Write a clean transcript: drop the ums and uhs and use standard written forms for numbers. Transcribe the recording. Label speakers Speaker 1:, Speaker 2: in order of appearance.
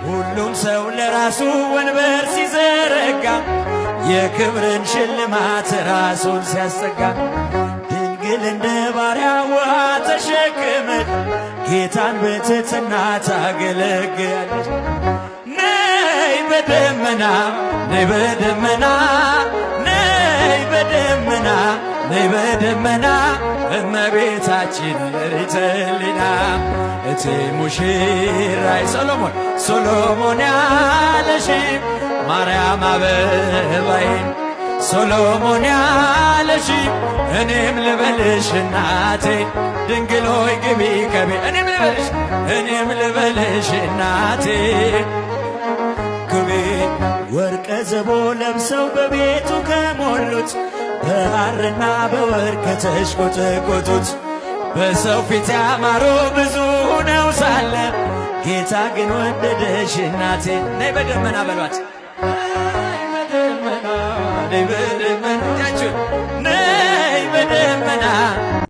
Speaker 1: ሁሉም ሰው ለራሱ ወንበር ሲዘረጋ የክብርን ሽልማት ራሱን ሲያስጠጋ ድንግል እንደ ባሪያ ውሃ ተሸክመች ጌታን በትሕትና ታገለግላለች። ነይ በደመና ነይ በደመና ነይ በደመና ነይ በደመና እመቤታችን ሪተሊና እቴ ሙሽራይ ሶሎሞን ያለሽ ማርያም አበባዬ ሶሎሞን ያለሽ እኔም ልበልሽ እናቴ ድንግል ሆይ ግቢ ከቤ እኔም ልበልሽ እናቴ ግቢ። ወርቀ ዘቦ ለብሰው በቤቱ ከሞሉት በሐርና በወርቅ ከተሽቆጠቆጡት በሰው ፊት ያማሩ ብዙ ነው ሳለ ጌታ ግን ወደደሽ እናቴ። ነይ በደመና በሏት ነይ በደመና